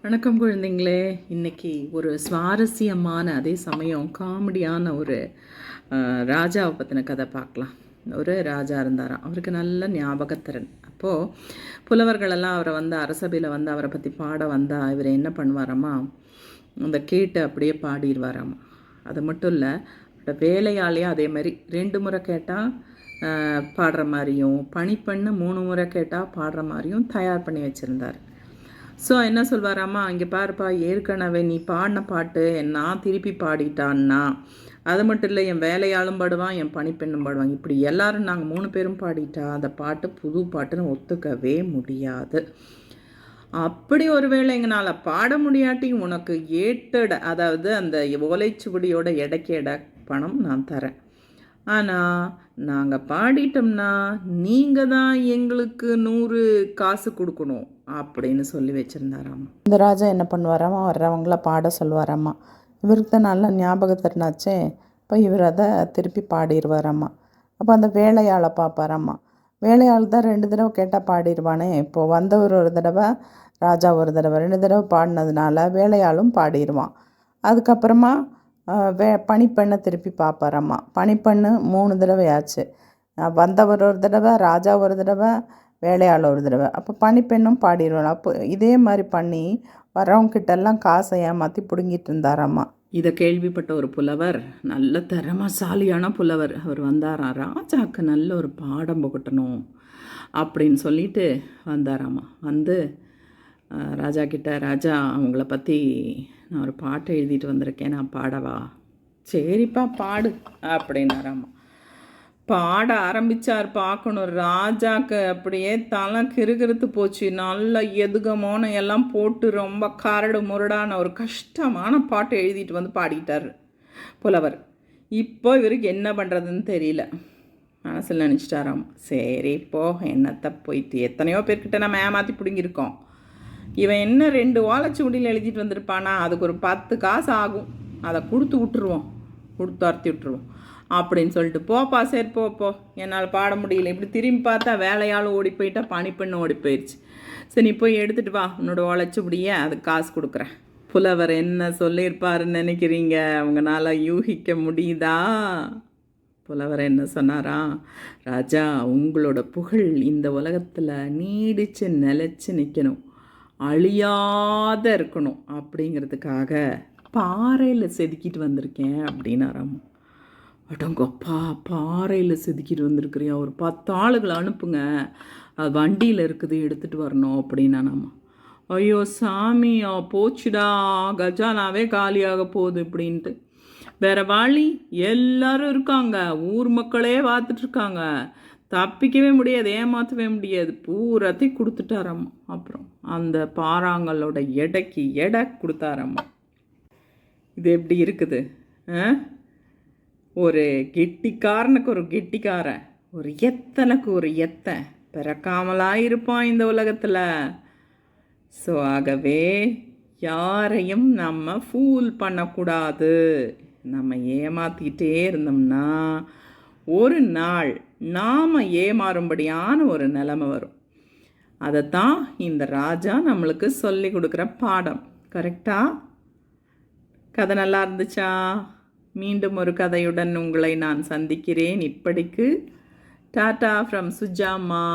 வணக்கம் குழந்தைங்களே. இன்றைக்கி ஒரு சுவாரஸ்யமான அதே சமயம் காமெடியான ஒரு ராஜாவை பற்றின கதை பார்க்கலாம். ஒரு ராஜா இருந்தாராம். அவருக்கு நல்ல ஞாபகத்திறன். அப்போது புலவர்களெல்லாம் அவரை அரசபையில் அவரை பற்றி பாட வந்தால் இவர் என்ன பண்ணுவாராமா, அந்த கேட்டு அப்படியே பாடிடுவாராமா. அது மட்டும் இல்லை, வேலையாலேயே அதே மாதிரி 2 முறை கேட்டால் பாடுற மாதிரியும், பணிப்பெண்ணு 3 முறை கேட்டால் பாடுற மாதிரியும் தயார் பண்ணி வச்சுருந்தார். ஸோ என்ன சொல்வாராம்மா, இங்கே பாருப்பா, ஏற்கனவே நீ பாடின பாட்டு நான் திருப்பி பாடிட்டான்னா, அது மட்டும் இல்லை, என் வேலையாளும் பாடுவான், என் பணிப்பெண்ணும் பாடுவாங்க. இப்படி எல்லாரும் நாங்கள் 3 பேரும் பாடிட்டா அந்த பாட்டு புது பாட்டுன்னு ஒத்துக்கவே முடியாது. அப்படி ஒரு வேளை எங்களால் பாட முடியாட்டி உனக்கு ஏட்டட, அதாவது அந்த ஓலைச்சுவடியோட எடைக்கு பணம் நான் தரேன். ஆனால் நாங்கள் பாடிட்டோம்னா நீங்கள் தான் எங்களுக்கு 100 காசு கொடுக்கணும் அப்படின்னு சொல்லி வச்சுருந்தாராம்மா. இந்த ராஜா என்ன பண்ணுவாராம்மா, வர்றவங்கள பாட சொல்லுவாராம்மா. இவருக்கு தான் நல்ல ஞாபகத்திறனாச்சே. இப்போ இவர் அதை திருப்பி பாடிடுவாராம்மா. அப்போ அந்த வேலையாளை பார்ப்பாராம்மா. வேலையாள் தான் 2 தடவை கேட்டால் பாடிடுவானே. இப்போது வந்தவர் ஒரு தடவை, ராஜா ஒரு தடவை, 2 தடவை பாடினதுனால வேலையாளும் பாடிடுவான். அதுக்கப்புறமா பணிப்பெண்ணை திருப்பி பார்ப்பாராம்மா. பணிப்பெண்ணு 3 தடவை ஆச்சு. வந்தவர் ஒரு தடவை, ராஜா ஒரு தடவை, வேலையாள் ஒரு தடவை. அப்போ பணிப்பெண்ணும் பாடிடுவாள். அப்போ இதே மாதிரி பண்ணி வரவங்கிட்டெல்லாம் காசை ஏமாற்றி பிடுங்கிட்டு இருந்தாராம்மா. இதை கேள்விப்பட்ட ஒரு புலவர், நல்ல திறமசாலியான புலவர், அவர் வந்தாராம். ராஜாவுக்கு நல்ல ஒரு பாடம் புகட்டணும் அப்படின்னு சொல்லிட்டு வந்தாராம்மா. ராஜா கிட்ட, ராஜா அவங்கள பற்றி நான் ஒரு பாட்டை எழுதிட்டு வந்திருக்கேன், நான் பாடவா? சரிப்பா பாடு அப்படின்னாராம்மா. பாட ஆரம்பித்தார். பார்க்கணும், ராஜாக்கு அப்படியே தலை கிறுகிறுத்து போச்சு. நல்ல எதுகமான எல்லாம் போட்டு ரொம்ப கரடு முரடான ஒரு கஷ்டமான பாட்டை எழுதிட்டு பாடிட்டார் புலவர். இப்போ இவருக்கு என்ன பண்ணுறதுன்னு தெரியல. மனசில் நினச்சிட்டாராம், சரி இப்போ என்னத்தை போயிட்டு எத்தனையோ பேர்கிட்ட நம்ம ஏமாற்றி பிடுங்கியிருக்கோம். இவன் என்ன 2 ஓலைச்சுவடியில் எழுதிட்டு வந்திருப்பானா, அதுக்கு ஒரு 10 காசு ஆகும், அதை கொடுத்து துரத்தி விட்டுருவோம் அப்படின்னு சொல்லிட்டு, போப்பா சரி போ, என்னால் பாட முடியல. இப்படி திரும்பி பார்த்தா வேலையாலும் ஓடி போயிட்டா, பணிப்பெண்ணு ஓடி போயிடுச்சு. சரி நீ போய் எடுத்துகிட்டு வா, உன்னோட ஓலைச்சுவடியை அதுக்கு காசு கொடுக்குறேன். புலவர் என்ன சொல்லியிருப்பாருன்னு நினைக்கிறீங்க? அவங்களால யூகிக்க முடியுதா? புலவர் என்ன சொன்னாரா, ராஜா உங்களோட புகழ் இந்த உலகத்தில் நீடிச்சு நிலச்சி நிற்கணும், அழியாத இருக்கணும் அப்படிங்கிறதுக்காக பாறையில் செதுக்கிட்டு வந்திருக்கேன் அப்படின்னாராம். அடங்கப்பா, பாறையில் செதுக்கிட்டு வந்திருக்கிறியா? ஒரு 10 ஆளுகளை அனுப்புங்க, அது வண்டியில் இருக்குது, எடுத்துகிட்டு வரணும் அப்படின்னானாம்மா. ஐயோ சாமி, போச்சுடா, கஜானாவே காலியாக போகுது அப்படின்ட்டு. வேறு வழி, எல்லாரும் இருக்காங்க, ஊர் மக்களே பார்த்துட்ருக்காங்க, தப்பிக்கவே முடியாது, ஏமாற்றவே முடியாது, பூராத்தையும் கொடுத்துட்டாரம்மா. அப்புறம் அந்த பாறாங்களோட எடைக்கு எடை கொடுத்தாரம்மா. இது எப்படி இருக்குது? ஒரு கெட்டிக்காரனுக்கு ஒரு கெட்டிக்காரன், ஒரு எத்தனுக்கு ஒரு எத்தன் பிறக்காமலாக இருப்பான் இந்த உலகத்தில். ஸோ ஆகவே யாரையும் நம்ம ஃபூல் பண்ணக்கூடாது. நம்ம ஏமாற்றிக்கிட்டே இருந்தோம்னா ஒரு நாள் நாம் ஏமாறும்படியான ஒரு நிலைமை வரும். அதைத்தான் இந்த ராஜா நம்மளுக்கு சொல்லி கொடுக்குற பாடம். கரெக்டா? கதை நல்லா இருந்துச்சா? மீண்டும் ஒரு கதையுடன் உங்களை நான் சந்திக்கிறேன். இப்படிக்கு டாடா ஃப்ரம் சுஜாமா.